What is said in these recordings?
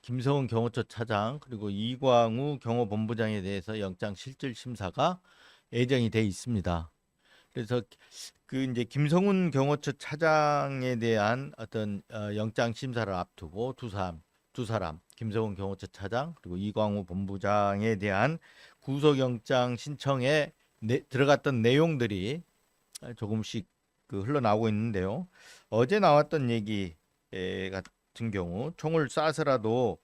김성훈 경호처 차장 그리고 이광우 경호본부장에 대해서 영장 실질 심사가 예정이 돼 있습니다. 그래서 그 이제 김성훈 경호처 차장에 대한 어떤 영장 심사를 앞두고 두 사람 김성훈 경호처 차장 그리고 이광우 본부장에 대한 구속영장 신청에 들어갔던 내용들이 조금씩 그 흘러나오고 있는데요. 어제 나왔던 얘기 같은 경우 총을 쏴서라도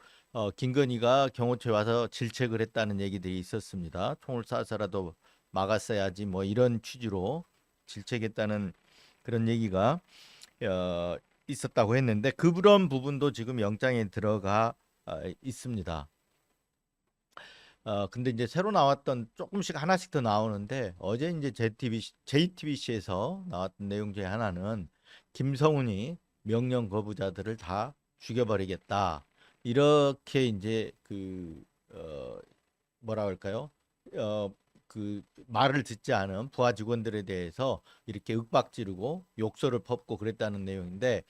김건희가 경호처에 와서 질책을 했다는 얘기들이 있었습니다. 총을 쏴서라도 막았어야지 뭐 이런 취지로 질책했다는 그런 얘기가 어, 있었다고 했는데 그런 부분도 지금 영장에 들어가 있습니다. 근데 이제 새로 나왔던 조금씩 하나씩 더 나오는데 어제 이제 JTBC에서 나왔던 내용 중에 하나는 김성훈이 명령 거부자들을 다 죽여버리겠다. 이렇게 이제 뭐라 할까요? 어, 그 말을 듣지 않은 부하 직원들에 대해서 이렇게 윽박 지르고 욕설을 퍼붓고 그랬다는 내용인데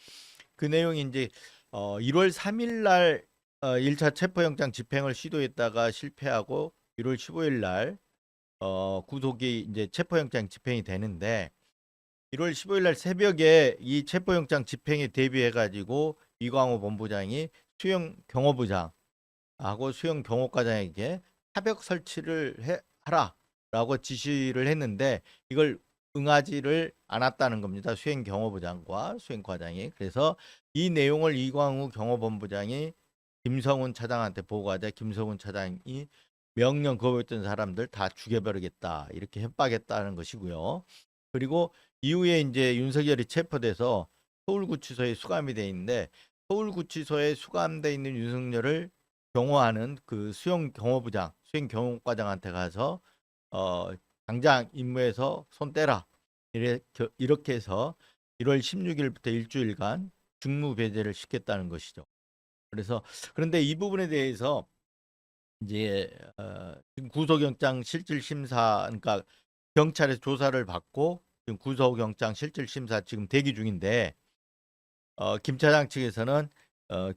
그 내용이 이제 1월 3일 날 1차 체포영장 집행을 시도했다가 실패하고 1월 15일 날 구속이 이제 체포영장 집행이 되는데 1월 15일 날 새벽에 이 체포영장 집행에 대비해 가지고 이광호 본부장이 수영 경호부장하고 수영 경호과장에게 사벽 설치를 하라라고 지시를 했는데 이걸 응하지를 않았다는 겁니다. 수행 경호부장과 수행 과장이. 그래서 이 내용을 이광우 경호본부장이 김성훈 차장한테 보고하자 김성훈 차장이 명령 거부했던 사람들 다 죽여버리겠다 이렇게 협박했다는 것이고요. 그리고 이후에 이제 윤석열이 체포돼서 서울구치소에 수감이 돼 있는데 서울구치소에 수감돼 있는 윤석열을 경호하는 그 수영 경호부장, 수행 경호과장한테 가서 어, 당장 임무에서 손 떼라. 이렇게 해서 1월 16일부터 일주일간 직무 배제를 시켰다는 것이죠. 그래서 그런데 이 부분에 대해서 이제 지금 구속영장 실질심사 그러니까 경찰에서 조사를 받고 지금 구속영장 실질심사 지금 대기 중인데 김 차장 측에서는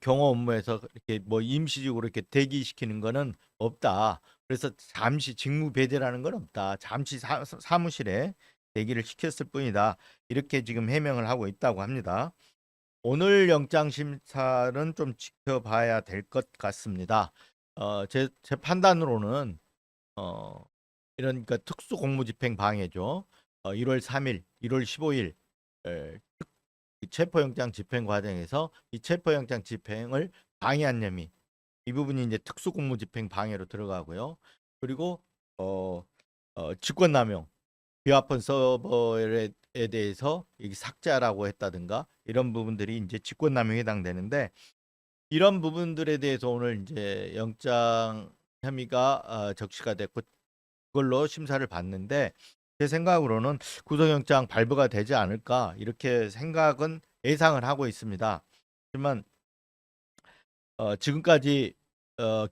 경호 업무에서 이렇게 뭐 임시적으로 이렇게 대기시키는 거는 없다. 그래서 잠시 직무 배제라는 건 없다. 잠시 사무실에 대기를 시켰을 뿐이다. 이렇게 지금 해명을 하고 있다고 합니다. 오늘 영장 심사는 좀 지켜봐야 될 것 같습니다. 제 판단으로는 어, 이런 그 특수 공무집행 방해죠. 1월 3일, 1월 15일 체포영장 집행 과정에서 이 체포영장 집행을 방해한 혐의 이 부분이 이제 특수공무집행 방해로 들어가고요. 그리고 어, 직권남용 비화폰 서버에 대해서 이게 삭제하라고 했다든가 이런 부분들이 이제 직권남용에 해당되는데 이런 부분들에 대해서 오늘 이제 영장 혐의가 적시가 됐고 그걸로 심사를 받는데 제 생각으로는 구속영장 발부가 되지 않을까 이렇게 생각은 예상을 하고 있습니다. 하지만 지금까지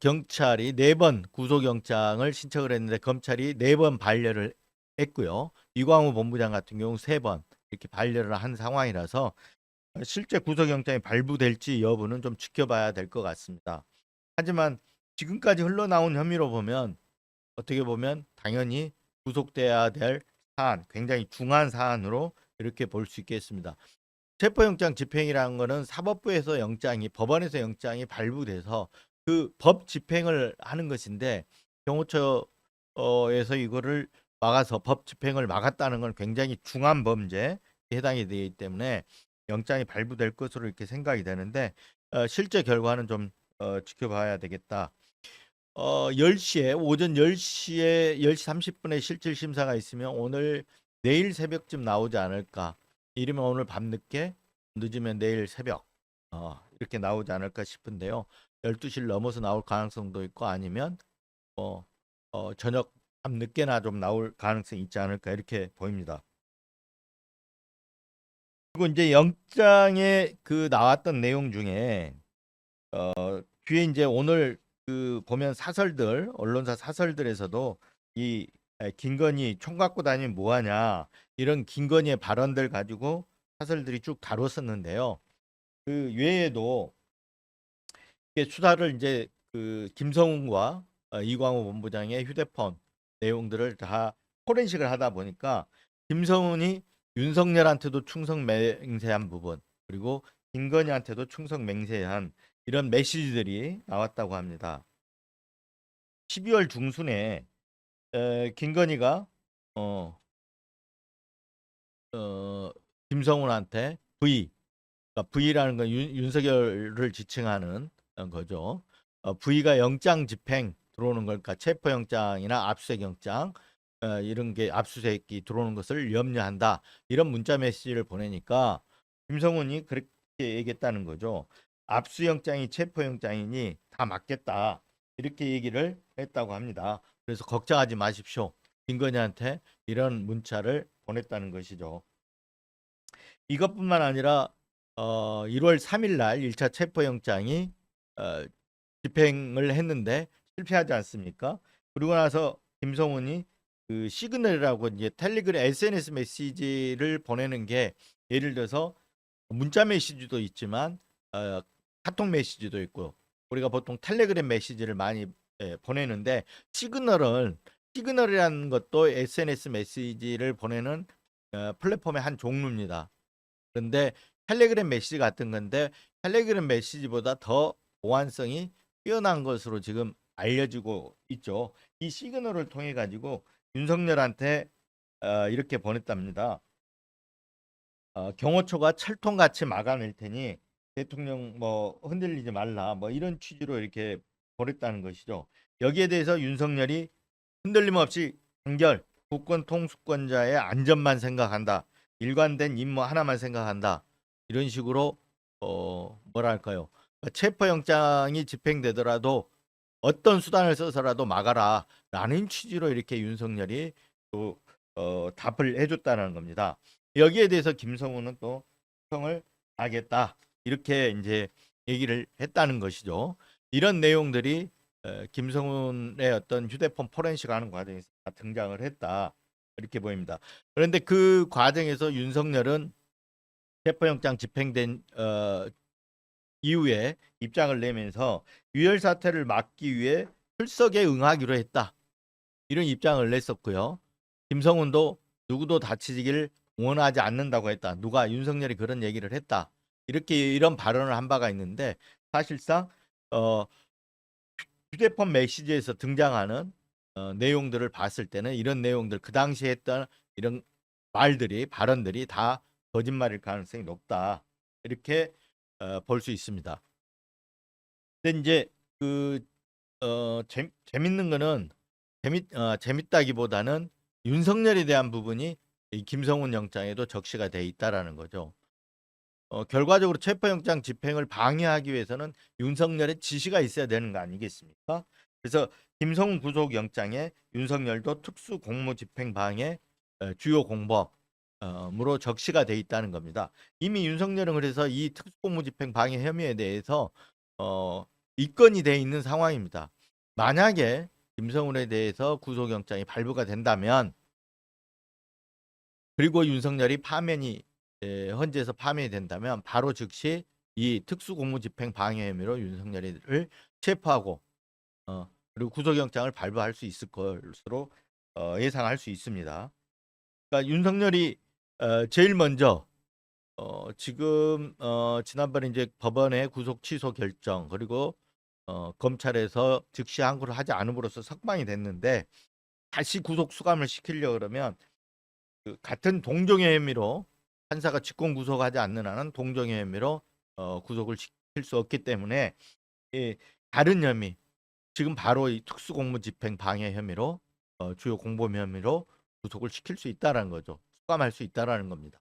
경찰이 4번 구속영장을 신청을 했는데 검찰이 4번 반려를 했고요. 이광우 본부장 같은 경우 3번 이렇게 반려를 한 상황이라서 실제 구속영장이 발부될지 여부는 좀 지켜봐야 될 것 같습니다. 하지만 지금까지 흘러나온 혐의로 보면 어떻게 보면 당연히 구속돼야 될 사안, 굉장히 중한 사안으로 이렇게 볼 수 있겠습니다. 체포영장 집행이라는 거는 사법부에서 영장이 법원에서 영장이 발부돼서 그 법 집행을 하는 것인데 경호처에서 이거를 막아서 법 집행을 막았다는 건 굉장히 중한 범죄에 해당이 되기 때문에 영장이 발부될 것으로 이렇게 생각이 되는데 실제 결과는 좀 지켜봐야 되겠다. 10시에 오전 10시에 10시 30분에 실질 심사가 있으면 오늘 내일 새벽쯤 나오지 않을까. 이르면 오늘 밤늦게 늦으면 내일 새벽 이렇게 나오지 않을까 싶은데요. 12시를 넘어서 나올 가능성도 있고 아니면 저녁 밤늦게나 좀 나올 가능성이 있지 않을까 이렇게 보입니다. 그리고 이제 영장에 그 나왔던 내용 중에 뒤에 이제 오늘 그 보면 사설들 언론사 사설들에서도 이 김건희 총 갖고 다니면 뭐하냐 이런 김건희의 발언들 가지고 사설들이 쭉 다뤘었는데요. 그 외에도 이게 수사를 이제 그 김성훈과 이광호 본부장의 휴대폰 내용들을 다 포렌식을 하다 보니까 김성훈이 윤석열한테도 충성 맹세한 부분, 그리고 김건희한테도 충성 맹세한 이런 메시지들이 나왔다고 합니다. 12월 중순에 김건희가 어, 어, 김성훈한테 그러니까 V라는 건 윤석열을 지칭하는 거죠. V가 영장 집행 들어오는 걸, 그러니까 체포영장이나 압수수색영장 이런 게 압수수색이 들어오는 것을 염려한다. 이런 문자 메시지를 보내니까 김성훈이 그렇게 얘기했다는 거죠. 압수영장이 체포영장이니 다 맞겠다. 이렇게 얘기를 했다고 합니다. 그래서 걱정하지 마십시오. 김건희한테 이런 문자를 보냈다는 것이죠. 이것뿐만 아니라 1월 3일 날 1차 체포영장이 어, 집행을 했는데 실패하지 않습니까? 그리고 나서 김성훈이 그 시그널이라고 이제 텔레그램 SNS 메시지를 보내는 게, 예를 들어서 문자 메시지도 있지만 카톡 메시지도 있고, 우리가 보통 텔레그램 메시지를 많이 보내는데 시그널이라는 것도 SNS 메시지를 보내는 플랫폼의 한 종류입니다. 그런데 텔레그램 메시지 같은 건데 텔레그램 메시지보다 더 보안성이 뛰어난 것으로 지금 알려지고 있죠. 이 시그널을 통해 가지고 윤석열한테 이렇게 보냈답니다. 경호처가 철통같이 막아낼 테니 대통령 뭐 흔들리지 말라, 뭐 이런 취지로 이렇게 보냈다는 것이죠. 여기에 대해서 윤석열이 흔들림 없이 단결, 국권 통수권자의 안전만 생각한다. 일관된 임무 하나만 생각한다. 이런 식으로 뭐랄까요? 체포영장이 집행되더라도 어떤 수단을 써서라도 막아라 라는 취지로 이렇게 윤석열이 또 답을 해줬다는 겁니다. 여기에 대해서 김성훈은 또 평을 하겠다 이렇게 이제 얘기를 했다는 것이죠. 이런 내용들이 김성훈의 어떤 휴대폰 포렌식 하는 과정에서 다 등장을 했다 이렇게 보입니다. 그런데 그 과정에서 윤석열은 체포영장 집행된 이후에 입장을 내면서 유혈 사태를 막기 위해 출석에 응하기로 했다. 이런 입장을 냈었고요. 김성훈도 누구도 다치기를 원하지 않는다고 했다. 누가 윤석열이 그런 얘기를 했다. 이렇게 이런 발언을 한 바가 있는데 사실상 휴대폰 메시지에서 등장하는 내용들을 봤을 때는 이런 내용들, 그 당시에 했던 이런 말들이, 발언들이 다 거짓말일 가능성이 높다. 이렇게 볼 수 있습니다. 근데 이제 그 재밌는 거는 재밌다기보다는 윤석열에 대한 부분이 이 김성훈 영장에도 적시가 돼 있다라는 거죠. 결과적으로 체포영장 집행을 방해하기 위해서는 윤석열의 지시가 있어야 되는 거 아니겠습니까? 그래서 김성훈 구속영장에 윤석열도 특수공무집행 방해 주요 공범으로 적시가 돼 있다는 겁니다. 이미 윤석열은 그래서 이 특수공무집행 방해 혐의에 대해서 입건이 돼 있는 상황입니다. 만약에 김성훈에 대해서 구속영장이 발부가 된다면, 그리고 윤석열이 헌재에서 파면이 된다면 바로 즉시 이 특수공무집행 방해 혐의로 윤석열을 체포하고 그리고 구속영장을 발부할 수 있을 것으로 예상할 수 있습니다. 그러니까 윤석열이 제일 먼저 지금 지난번에 이제 법원의 구속 취소 결정, 그리고 검찰에서 즉시 항고를 하지 않음으로써 석방이 됐는데, 다시 구속 수감을 시키려 그러면 그 같은 동종의 혐의로, 판사가 직권 구속하지 않는 한은 동종의 혐의로 구속을 시킬 수 없기 때문에 다른 혐의, 지금 바로 이 특수공무집행 방해 혐의로 주요 공범 혐의로 구속을 시킬 수 있다라는 거죠. 수감할 수 있다라는 겁니다.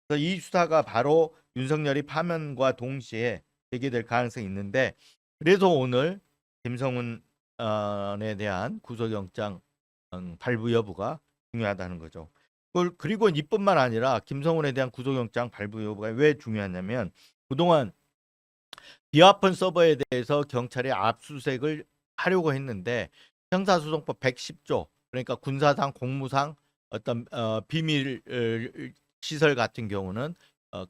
그래서 이 수사가 바로 윤석열이 파면과 동시에 재개될 가능성이 있는데, 그래서 오늘 김성훈에 대한 구속영장 발부 여부가 중요하다는 거죠. 그리고 이뿐만 아니라 김성훈에 대한 구속영장 발부 여부가 왜 중요하냐면, 그동안 비화폰 서버에 대해서 경찰이 압수수색을 하려고 했는데 형사소송법 110조, 그러니까 군사상 공무상 어떤 비밀 시설 같은 경우는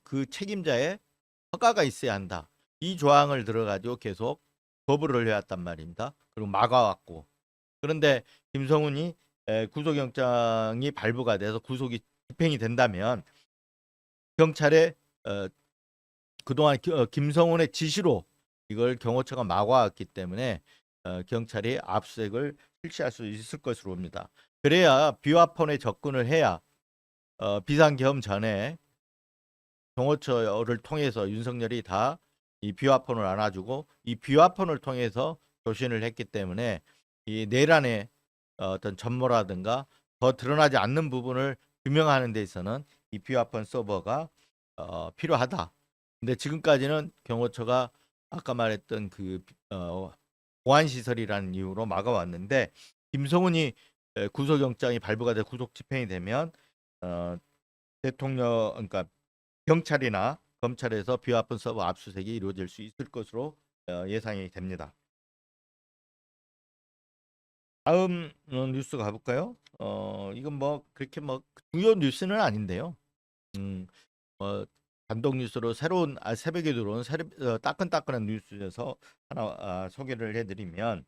그 책임자의 허가가 있어야 한다. 이 조항을 들어가지고 계속 거부를 해왔단 말입니다. 그리고 막아왔고. 그런데 김성훈이 구속영장이 발부가 돼서 구속이 집행이 된다면 경찰에 그동안 김성훈의 지시로 이걸 경호처가 막아왔기 때문에 경찰이 압수수색을 실시할 수 있을 것으로 봅니다. 그래야 비화폰에 접근을 해야 비상계엄 전에 경호처를 통해서 윤석열이 다 이 비화폰을 안아주고 이 비화폰을 통해서 조신을 했기 때문에 이 내란의 어떤 전모라든가 더 드러나지 않는 부분을 규명하는 데 있어서는 이 비화폰 서버가 필요하다. 근데 지금까지는 경호처가 아까 말했던 그 보안 시설이라는 이유로 막아왔는데 김성훈이 구속영장이 발부가 돼 구속 집행이 되면 대통령 그러니까 경찰이나 검찰에서 비화폰 서버 압수수색이 이루어질 수 있을 것으로 예상이 됩니다. 다음 뉴스 가볼까요? 이건 뭐 그렇게 뭐 중요 뉴스는 아닌데요. 음, 어, 단독 뉴스로 새로운 새벽에 들어온 따끈따끈한 뉴스에서 하나 소개를 해드리면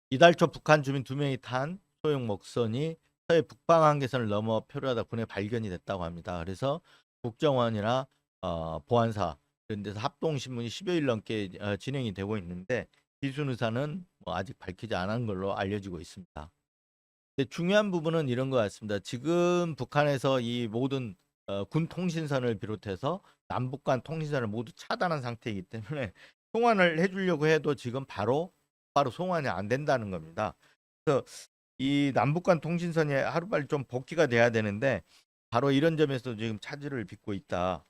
이달 초 북한 주민 2명이 탄 소형 목선이 서해 북방 한계선을 넘어 표류하다 군에 발견이 됐다고 합니다. 그래서 국정원이나 보안사 이런 데서 합동신문이 10여일 넘게 진행이 되고 있는데 기순 의사는 뭐 아직 밝히지 않은 걸로 알려지고 있습니다. 근데 중요한 부분은 이런 것 같습니다. 지금 북한에서 이 모든 군 통신선을 비롯해서 남북 간 통신선을 모두 차단한 상태이기 때문에 송환을 해주려고 해도 지금 바로 송환이 안 된다는 겁니다. 그래서 이 남북 간 통신선이 하루빨리 좀 복귀가 돼야 되는데 바로 이런 점에서 지금 차질을 빚고 있다.